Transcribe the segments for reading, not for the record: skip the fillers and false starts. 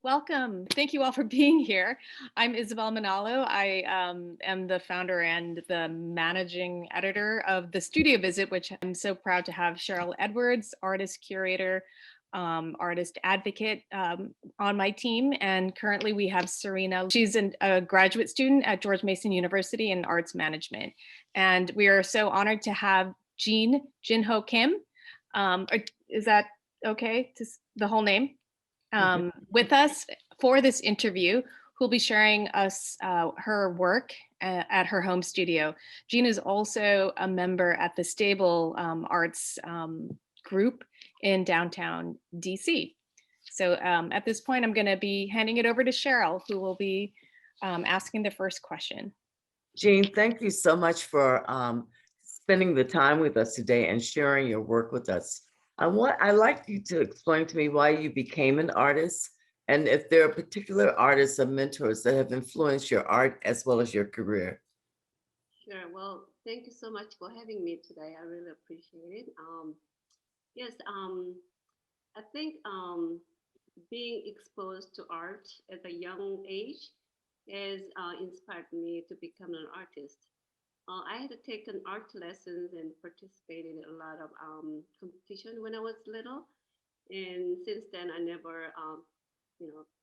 Welcome. Thank you all for being here. I'm Isabel Manalo. I am the founder and the managing editor of the Studio Visit, which I'm so proud to have Cheryl Edwards, artist curator, artist advocate on my team. And currently we have Serena. She's a graduate student at George Mason University in arts management. And we are so honored to have Jinho Kim. Is that okay? The whole name? With us for this interview, who'll be sharing us her work at her home studio. Jean is also a member at the Stable Arts group in downtown DC. So at this point, I'm going to be handing it over to Cheryl, who will be asking the first question. Jean, thank you so much for spending the time with us today and sharing your work with us. I'd like you to explain to me why you became an artist and if there are particular artists or mentors that have influenced your art as well as your career. Sure. Well, thank you so much for having me today. I really appreciate it. Yes, I think being exposed to art at a young age has inspired me to become an artist. I had taken art lessons and participated in a lot of competition when I was little, and since then I never,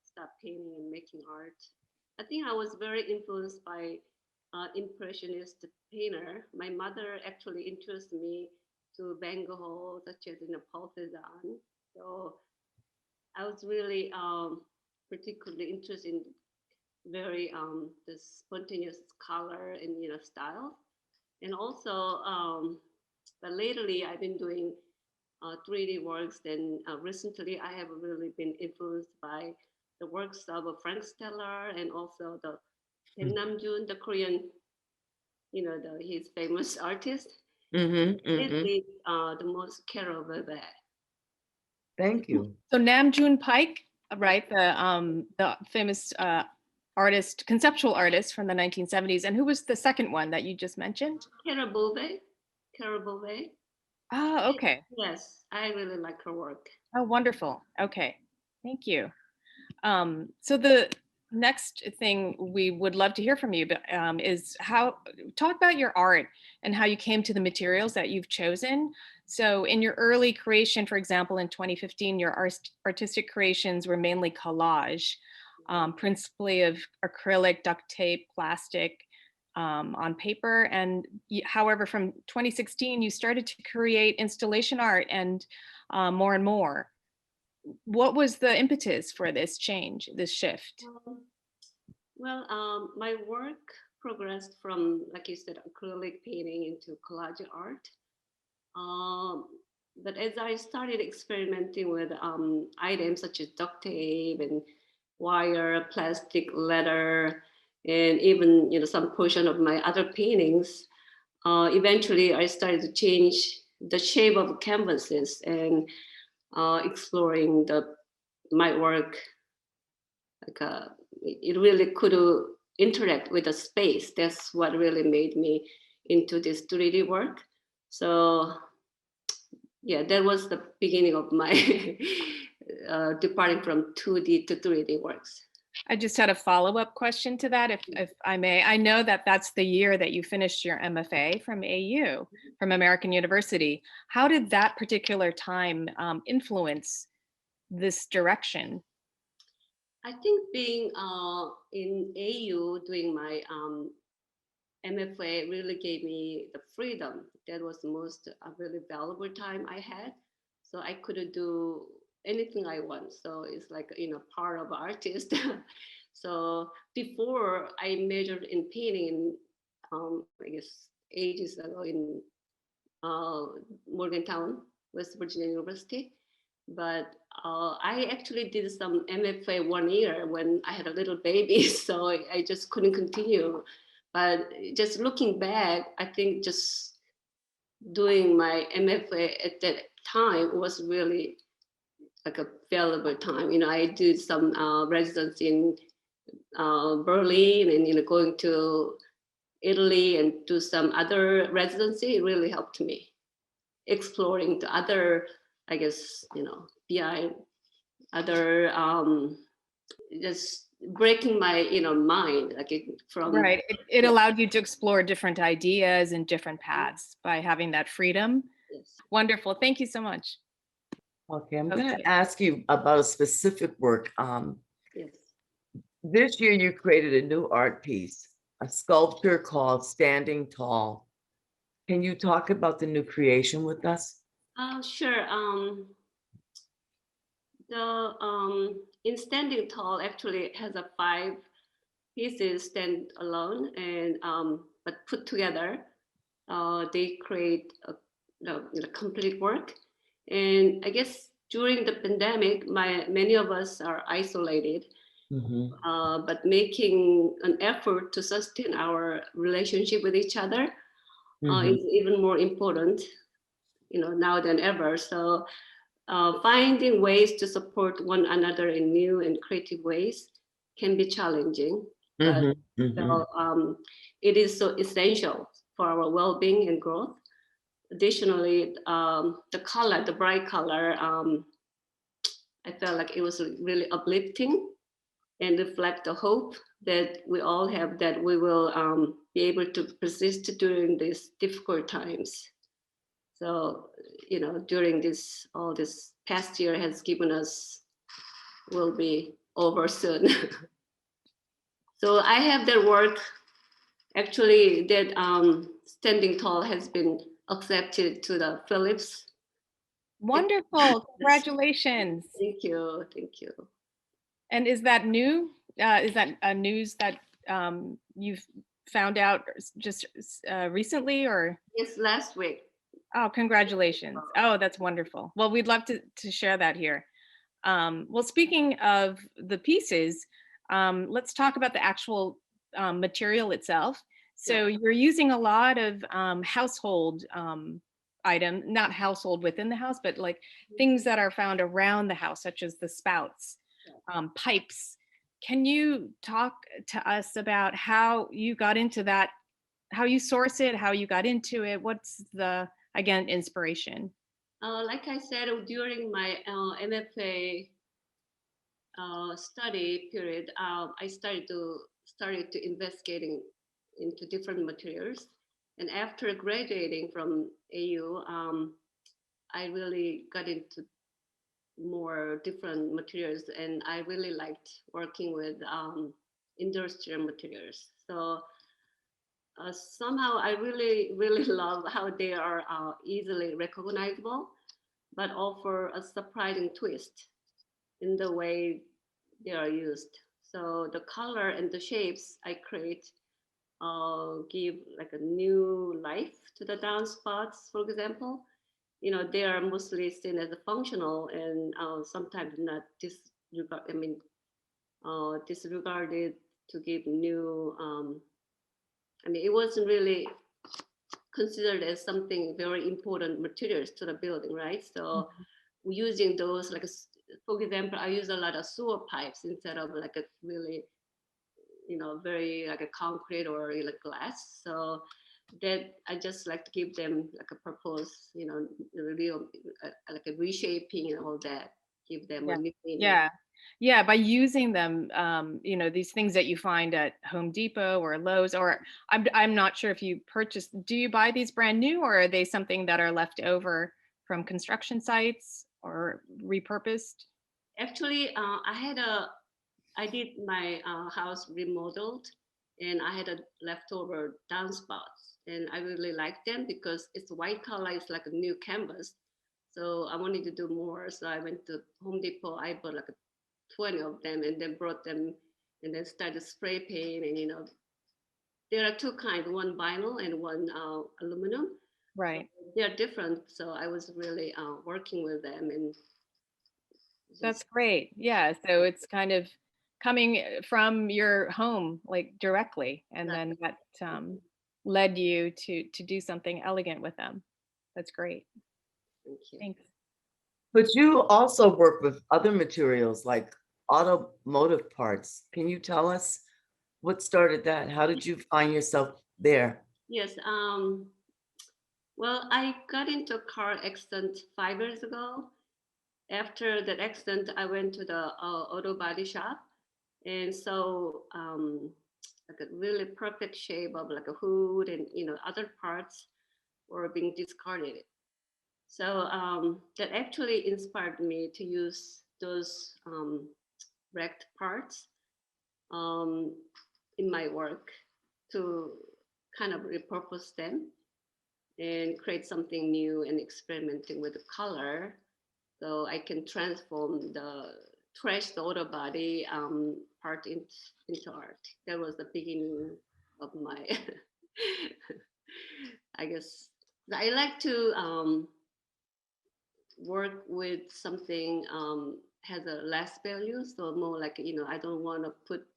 stopped painting and making art. I think I was very influenced by impressionist painter. My mother actually introduced me to Van Gogh, such as in a Paul Cézanne. So I was really particularly interested in very the spontaneous color and style, and also but lately I've been doing 3D works. Then recently I have really been influenced by the works of Frank Steller and also the Namjoon, the Korean, his famous artist. Lately, the most Carol Bebe. Thank you. So Nam June Paik, right, the famous artist, conceptual artist from the 1970s. And who was the second one that you just mentioned? Carol Bove. Carol Bove. Ah, okay. Yes, I really like her work. Oh, wonderful. Okay, thank you. So the next thing we would love to hear from you is talk about your art and how you came to the materials that you've chosen. So in your early creation, for example, in 2015, your artistic creations were mainly collage, principally of acrylic, duct tape, plastic, on paper. And however, from 2016, you started to create installation art and more. What was the impetus for this change, this shift? My work progressed from, like you said, acrylic painting into collage art. But as I started experimenting with items such as duct tape and wire, plastic, leather, and even some portion of my other paintings, eventually I started to change the shape of canvases and exploring my work. Like it really could interact with the space. That's what really made me into this 3D work. So yeah, that was the beginning of my departing from 2D to 3D works. I just had a follow-up question to that, if I may. I know that that's the year that you finished your MFA from AU, from American University. How did that particular time influence this direction? I think being in AU doing my MFA really gave me the freedom. That was the most really valuable time I had. So I could do anything I want. So it's like, part of artist. So before I majored in painting, I guess ages ago in Morgantown, West Virginia University. But I actually did some MFA 1 year when I had a little baby, so I just couldn't continue. But just looking back, I think just doing my MFA at that time was really like a valuable time. I did some residency in Berlin, and going to Italy and do some other residency. It really helped me exploring the other, I guess, BI, other just breaking my mind, like from Right. It yeah, allowed you to explore different ideas and different paths by having that freedom. yes, Wonderful. Thank you so much. Okay, I'm gonna Okay. ask you about a specific work. yes. This year you created a new art piece, a sculpture called Standing Tall. Can you talk about the new creation with us? Sure. The in Standing Tall actually has a five pieces stand alone and but put together, they create the complete work. And I guess during the pandemic, many of us are isolated, Mhm, but making an effort to sustain our relationship with each other mhm, is even more important, now than ever. So finding ways to support one another in new and creative ways can be challenging, but mhm, mhm, so, it is so essential for our well-being and growth. Additionally, the bright color, I felt like it was really uplifting and reflect the hope that we all have that we will be able to persist during these difficult times. So, during all this past year has given us, will be over soon. So I have that work actually that Standing Tall has been accepted to the Philips. Wonderful. Congratulations. Thank you, thank you. And is that new? Is that a news that you've found out just recently or? Yes, last week. Oh, congratulations. Oh, that's wonderful. Well, we'd love to share that here. Well, speaking of the pieces, let's talk about the actual material itself. Yeah. So you're using a lot of household item, not household within the house, but like things that are found around the house, such as the spouts, pipes. Can you talk to us about how you got into that, how you source it, how you got into it? What's the, again, inspiration? Like I said, during my MFA study period, I started to investigating into different materials, and after graduating from AU, I really got into more different materials, and I really liked working with industrial materials. So somehow I really, really love how they are easily recognizable, but offer a surprising twist in the way they are used. So the color and the shapes I create give like a new life to the downspots, for example. They are mostly seen as a functional and sometimes not disregarded to give new. It wasn't really considered as something very important materials to the building, right? So using those for example, I use a lot of sewer pipes instead of like a really very like a concrete or like glass. So that I just like to give them like a purpose, the real like a reshaping and all that, give them a Yeah. new meaning. Yeah. Yeah, by using them, these things that you find at Home Depot or Lowe's, or I'm not sure if you purchase, do you buy these brand new or are they something that are left over from construction sites or repurposed? Actually, I did my house remodeled, and I had a leftover downspouts, and I really liked them because it's white color. It's like a new canvas, so I wanted to do more. So I went to Home Depot. I bought like 20 of them, and then brought them, and then started spray paint. And there are two kinds: one vinyl and one aluminum. So Right. they are different. So I was really working with them and That's just great. Yeah. So it's kind of coming from your home, like directly, and like, then that led you to do something elegant with them. That's great. thank you. Thanks. but you also work with other materials like automotive parts. Can you tell us what started that? How did you find yourself there? Yes. Well, I got into a car accident 5 years ago. After that accident, I went to the auto body shop, And so like a really perfect shape of like a hood and other parts were being discarded. So that actually inspired me to use those wrecked parts um, in my work to kind of repurpose them and create something new and experimenting with the color so I can transform the trashed auto body part into art. That was the beginning of my, I guess, I like to work with something has a less value. So more like, I don't want to put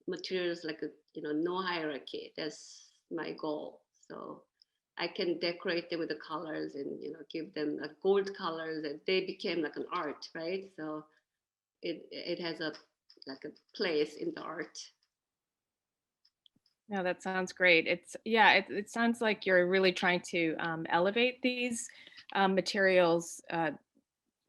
materials like, no hierarchy. That's my goal. So I can decorate them with the colors and, give them like gold colors and they became like an art, right? So it has a like a place in the art. No, that sounds great. It's yeah, it sounds like you're really trying to elevate these materials,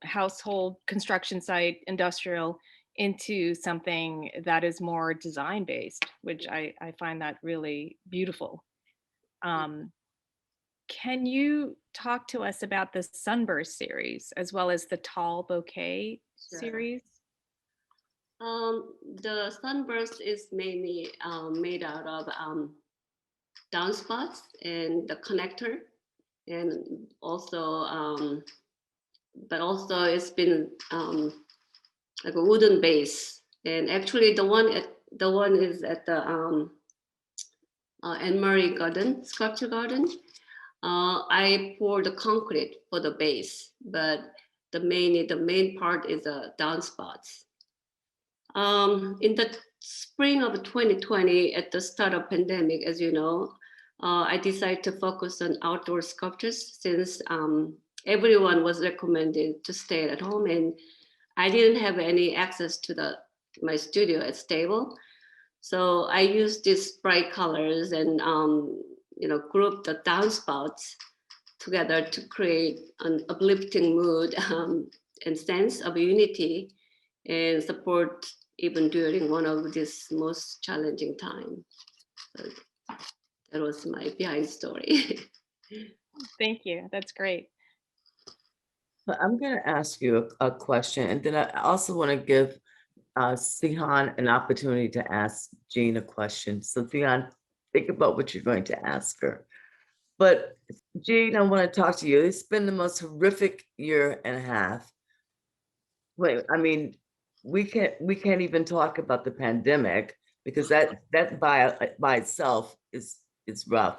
household, construction site, industrial, into something that is more design based, which I find that really beautiful. Um, can you talk to us about the Sunburst series as well as the Tall Bouquet Sure. series? The sunburst is mainly made out of downspots and the connector, and also, but also it's been like a wooden base. And actually, the one is at the Anne Marie Garden, Sculpture Garden. I poured the concrete for the base, but the main part is the downspouts. In the spring of 2020, at the start of pandemic, as you know, I decided to focus on outdoor sculptures since everyone was recommended to stay at home, and I didn't have any access to my studio at Stable. So I used these bright colors and group the downspouts together to create an uplifting mood and sense of unity and support even during one of these most challenging times. So that was my behind story. Thank you. That's great. But I'm going to ask you a question, and then I also want to give Sihan an opportunity to ask Jean a question. So Sihan, think about what you're going to ask her. But Jean, I want to talk to you. It's been the most horrific year and a half. Wait, I mean, we can't even talk about the pandemic because that by itself is rough.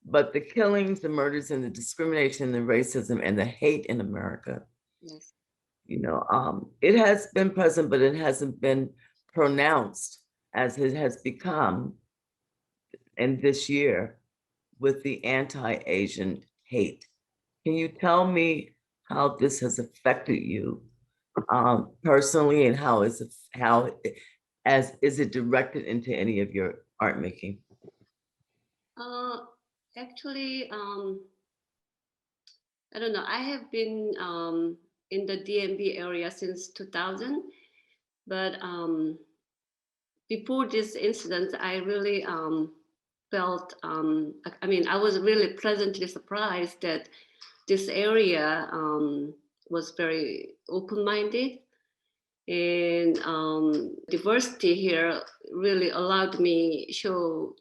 But the killings, the murders, and the discrimination, the racism, and the hate in America, Yes. it has been present, but it hasn't been pronounced as it has become in this year with the anti-Asian hate. Can you tell me how this has affected you personally, and is it directed into any of your art making? Uh, Actually, I don't know. I have been in the DMV area since 2000, but before this incident, I really felt, I mean, I was really pleasantly surprised that this area was very open-minded, and diversity here really allowed me show,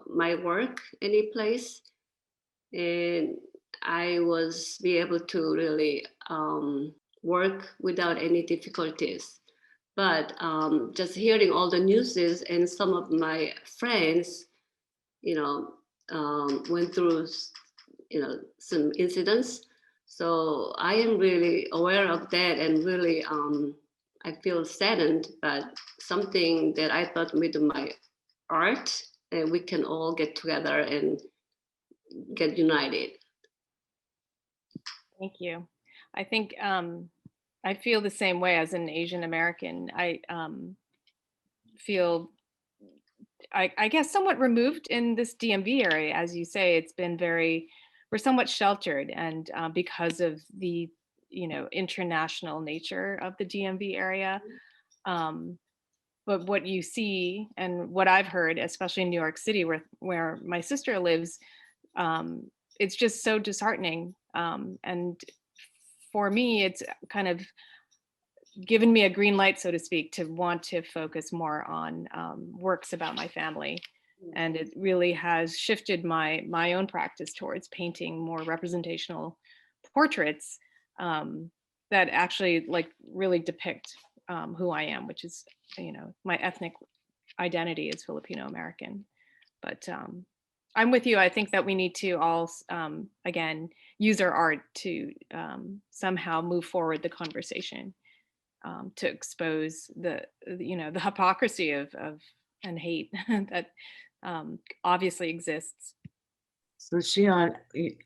my work any place, and I was be able to really work without any difficulties. But just hearing all the newses and some of my friends, you know, went through, some incidents. So I am really aware of that and really, I feel saddened, but something that I thought with my art, and we can all get together and get united. Thank you. I think I feel the same way as an Asian American. I feel, I guess, somewhat removed in this DMV area. As you say, it's been we're somewhat sheltered. And because of the, international nature of the DMV area. but what you see and what I've heard, especially in New York City, where my sister lives, it's just so disheartening. And for me, it's kind of given me a green light, so to speak, to want to focus more on works about my family. And it really has shifted my own practice towards painting more representational portraits that actually like really depict who I am, which is, you know, my ethnic identity is Filipino American. But I'm with you. I think that we need to all, again, use our art to somehow move forward the conversation, to expose the, you know, the hypocrisy of and hate that obviously exists. So Shion,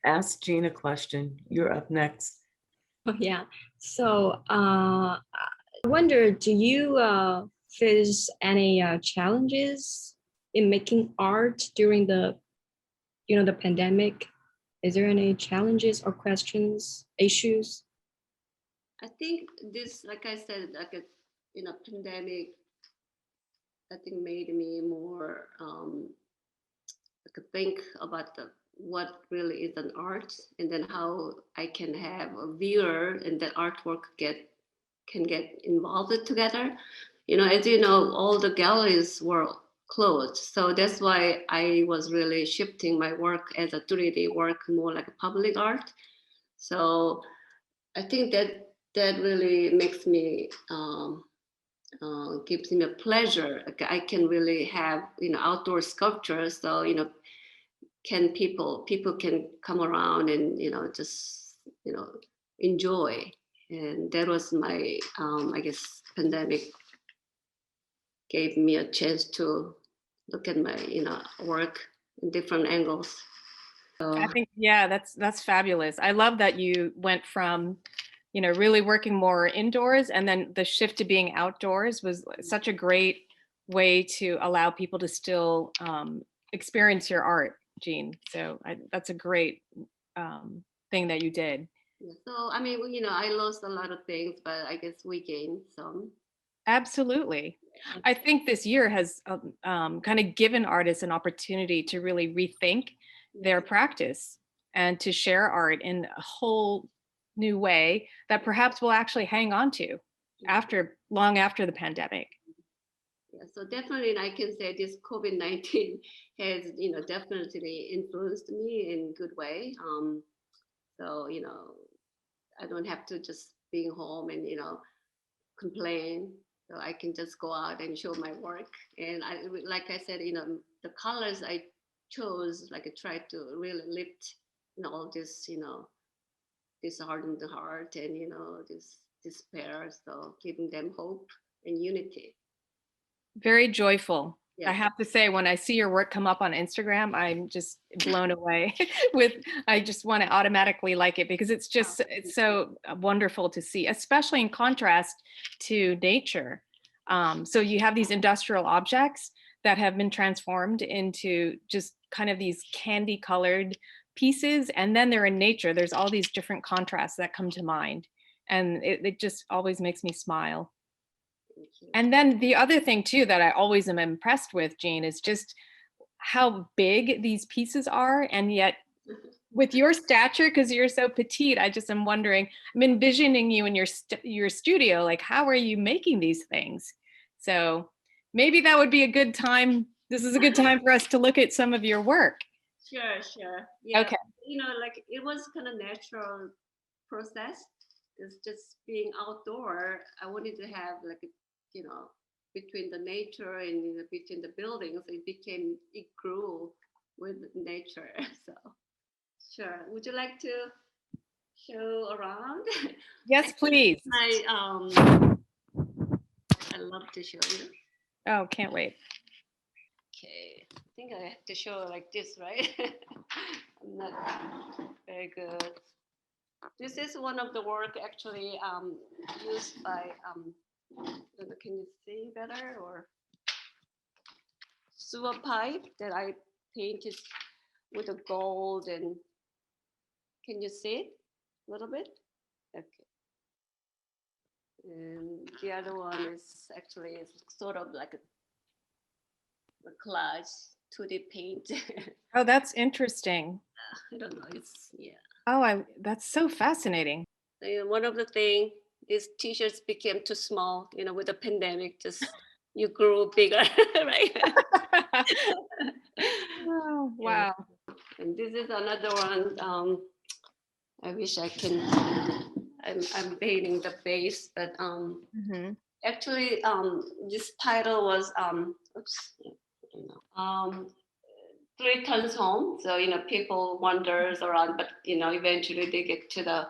ask Jean a question. You're up next. Oh, yeah. So I wonder, do you face any challenges in making art during the, you know, the pandemic? Is there any challenges or questions, issues? I think this, like I said, like a, you know, pandemic, I think made me more like think about what really is an art, and then how I can have a viewer and the artwork can get involved together. You know, as you know, all the galleries were closed, so that's why I was really shifting my work as a 3D work more like a public art. So I think that really makes me gives me a pleasure. Like, I can really have, you know, outdoor sculpture, so you know, can people can come around and, you know, just, you know, enjoy. And that was my I guess pandemic gave me a chance to look at my, you know, work in different angles. So I think, yeah, that's fabulous. I love that you went from, you know, really working more indoors, and then the shift to being outdoors was such a great way to allow people to still experience your art, Jean. So that's a great thing that you did. yeah, so I mean, you know, I lost a lot of things, but I guess we gained some. Absolutely. I think this year has kind of given artists an opportunity to really rethink their practice and to share art in a whole new way that perhaps we'll actually hang on to after long after the pandemic. Yeah, so definitely I can say this COVID-19 has, you know, definitely influenced me in good way. So, you know, I don't have to just being home and, you know, complain. So I can just go out and show my work. And I, like I said, you know, the colors I chose, like I tried to really lift, you know, all this, you know, this hardened heart and, you know, this despair. So giving them hope and unity. Very joyful. I Yes. have to say, when I see your work come up on Instagram, I'm just blown away with, I just want to automatically like it because it's just, it's so wonderful to see, especially in contrast to nature. So you have these industrial objects that have been transformed into just kind of these candy colored pieces. And then they're in nature. There's all these different contrasts that come to mind. And it just always makes me smile. Thank you. And then the other thing too that I always am impressed with, Jean, is just how big these pieces are. And yet with your stature, because you're so petite, I just am wondering, I'm envisioning you in your studio, like how are you making these things? So maybe that would be a good time. This is a good time for us to look at some of your work. Sure, sure. Yeah. Okay. You know, like it was kind of natural process. It's just being outdoor. I wanted to have like a, you know, between the nature and, you know, between the buildings, it grew with nature. So sure. Would you like to show around? Yes, please. I love to show you. Oh, can't wait. Okay. I think I have to show like this, right? I'm not very good. This is one of the work actually used by, don't know, can you see better, or sewer pipe that I painted with a gold, and can you see it a little bit? Okay. And the other one is actually sort of like a collage 2D paint. Oh, that's interesting. I don't know. It's yeah. Oh, that's so fascinating. So, one of the thing, these t-shirts became too small. With the pandemic, just you grew bigger, right? Oh, And, wow. and this is another one. I wish I can. I'm painting the base, but Mhm. actually, this title was oops, Three Tons Home. So people wanders around, but eventually they get to the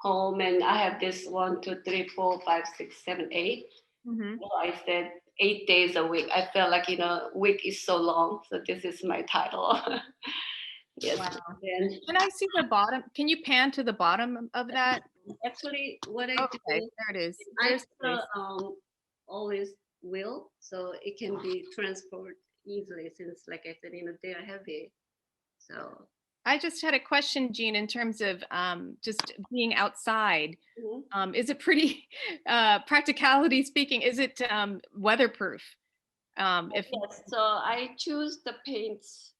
home, and I have this 1, 2, 3, 4, 5, 6, 7, 8. Mhm. So I said 8 days a week. I felt like week is so long, so this is my title. Yes. Wow. Then Can I see the bottom? Can you pan to the bottom of that? actually, what I Okay, do, there it is. I There's put the always wheel, so it can be transported easily. Since, like I said, they are heavy. So I just had a question, Jean, in terms of just being outside. Is it pretty, practicality speaking, is it weatherproof? If yes, so I choose the paints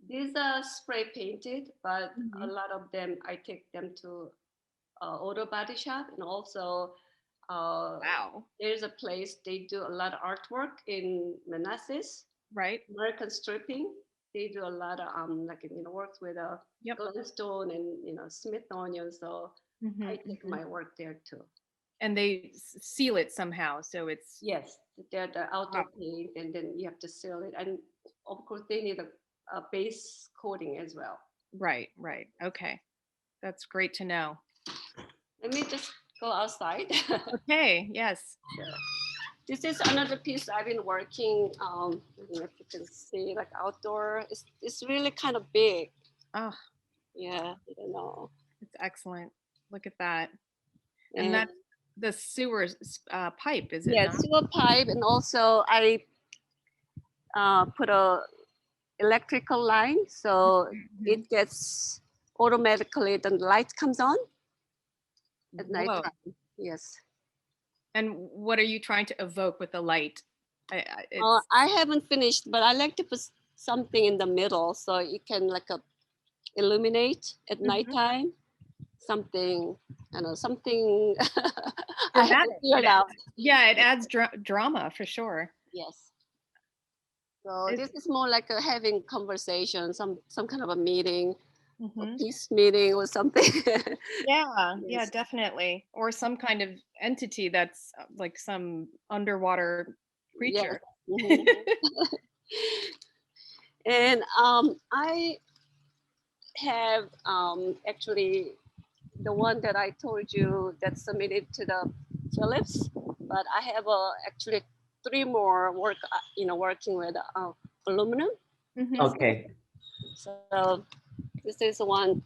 these are spray painted, but a Mhm. lot of them I take them to auto body shop, and also Wow, there's a place they do a lot of artwork in Manassas, right? American stripping. They do a lot of works with Yep. Glenstone and Smithsonian. So I Mhm, take mhm. my work there too. And they seal it somehow, so it's Yes, they're the wow. outdoor paint, and then you have to seal it, and of course they need a base coating as well. Right, right. Okay, that's great to know. Let me just go outside. Okay, yes. This is another piece I've been working. I don't know if you can see, like outdoor. It's really kind of big. Oh, Yeah, I don't know. it's excellent. Look at that. And And that's the sewer pipe, is it yeah, not? sewer pipe, and also I put a electrical line, so Mhm. it gets automatically the light comes on at night Whoa. time. Yes. And what are you trying to evoke with the light? It's I haven't finished, but I like to put something in the middle so it can illuminate at Mhm. nighttime. Something, I know, something I haven't Dramatic. figured out. Yeah, it adds drama for sure. Yes. So It's, this is more like having conversation, some kind of a meeting, a mhm. peace meeting or something. Yeah, yeah, Yes. definitely. Or some kind of entity that's like some underwater Yes. creature. Mhm. And I have actually the one that I told you that submitted to the Philips, but I have actually three more working with aluminum. Mhm. Okay. So this is one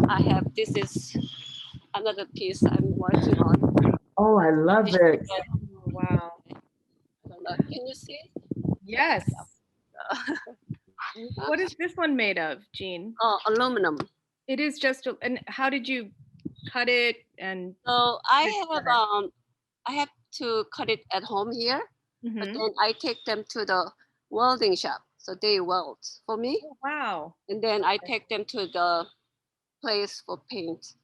I have. This is another piece I'm working on. Oh, I love it. Oh, wow. I don't know. Can you see? Yes. Uh, What is this one made of, Jean? aluminum. It is just, and how did you cut it and So put it together? I have to cut it at home here, but Mhm. then I take them to the welding shop. So they weld for me, Oh, wow. and then I take them to the place for paint.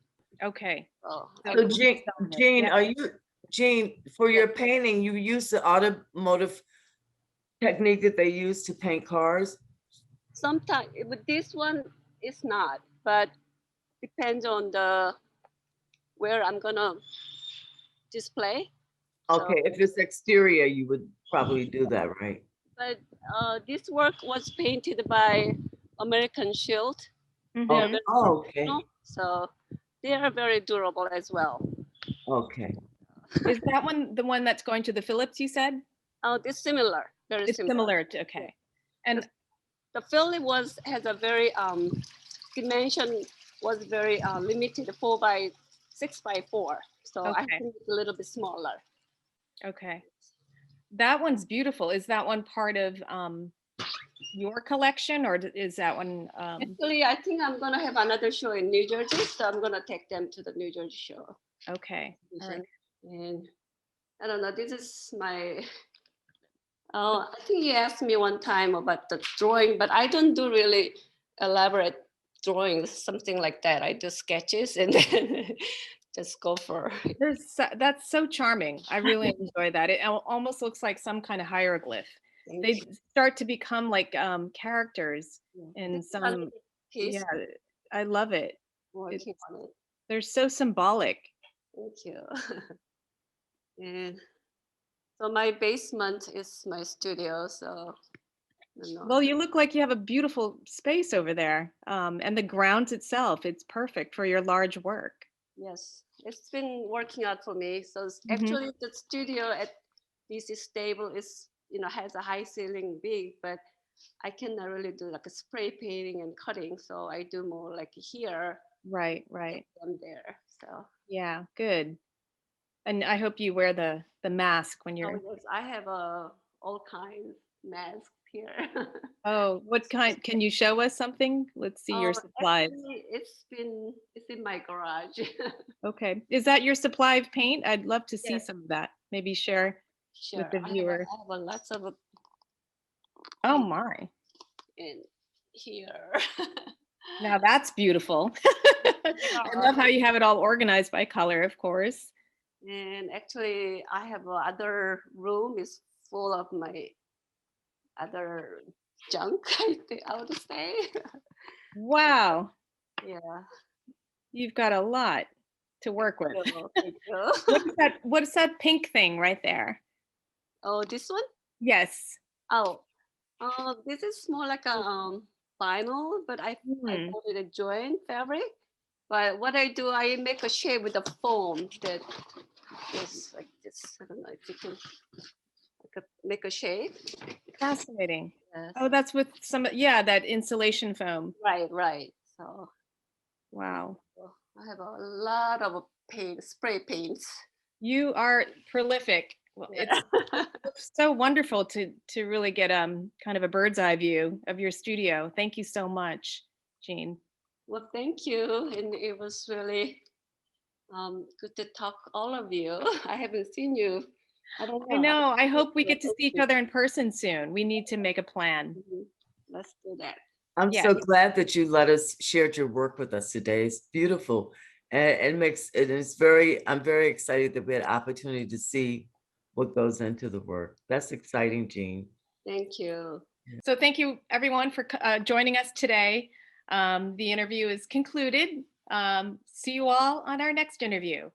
Okay. So So So you're Jean, selling it. Jean, Yeah. Jean, for yes, your painting, you use the automotive technique that they use to paint cars? sometimes, but this one is not. But depends on the where I'm gonna display. So, Okay, if it's exterior, you would probably do that, right? but this work was painted by American Shield. They are Oh, Mhm. very oh, okay, professional, so they are very durable as well. okay. Is that one the one that's going to the Philips, you said? It's similar, very It's similar. similar to, Yeah. okay. And The Philly has a very dimension was very limited, 4 by 6 by 4. So I okay, think it's a little bit smaller. okay. That one's beautiful. Is that one part of your collection, or is that one Actually, I think I'm gonna have another show in New Jersey, so I'm gonna take them to the New Jersey show. okay. All right. exhibition. And I don't know, this is my, I think you asked me one time about the drawing, but I don't do really elaborate drawings, something like that. I do sketches and then just go for it. That's so charming. I really enjoy that. It almost looks like some kind of hieroglyph. Thank They you. start to become like characters in This is another some, piece, yeah, I love it. working on it. They're so symbolic. Thank you. And so my basement is my studio. So you know, Well, you look like you have a beautiful space over there. And the grounds itself, it's perfect for your large work. yes, it's been working out for me. So Mhm. actually, the studio at this stable is, has a high ceiling, big, but I cannot really do like a spray painting and cutting. So I do more like here Right, right. and there. So Yeah, good. And I hope you wear the mask when you're, yes, I have all kinds masks here. oh, what kind, can you show us something? Let's see your supplies. Actually, it's in my garage. Okay. Is that your supply of paint? I'd love to see Yes, some of that. Maybe share with sure. the viewer. I have a lots of Oh paint my. in here. Now that's beautiful. I love how you have it all organized by color, of course. And actually, I have other room is full of my other junk. I think I would say. Wow. Yeah. You've got a lot to work with. Thank you. What is that pink thing right there? Oh, this one? Yes. Oh, this is more like a vinyl, but I Hmm. call it a joint fabric. But what I do, I make a shape with a foam that is like this. I don't know if you can make a shape. Fascinating. Yes. Oh, that's with some, yeah, that insulation foam. Right, right. So Wow. I have a lot of paint, spray paints. You are prolific. Well, Yeah. it's so wonderful to really get kind of a bird's eye view of your studio. Thank you so much, Jean. Well, thank you, and it was really good to talk all of you. I haven't seen you. I don't I know. know. I Thank hope we get to see each other in person soon. We need to make a plan. Let's do that. I'm Yeah. so glad that you let us share your work with us today. It's beautiful. And I'm very excited that we had opportunity to see what goes into the work. That's exciting, Jean. Thank you. So thank you everyone for joining us today. The interview is concluded. See you all on our next interview.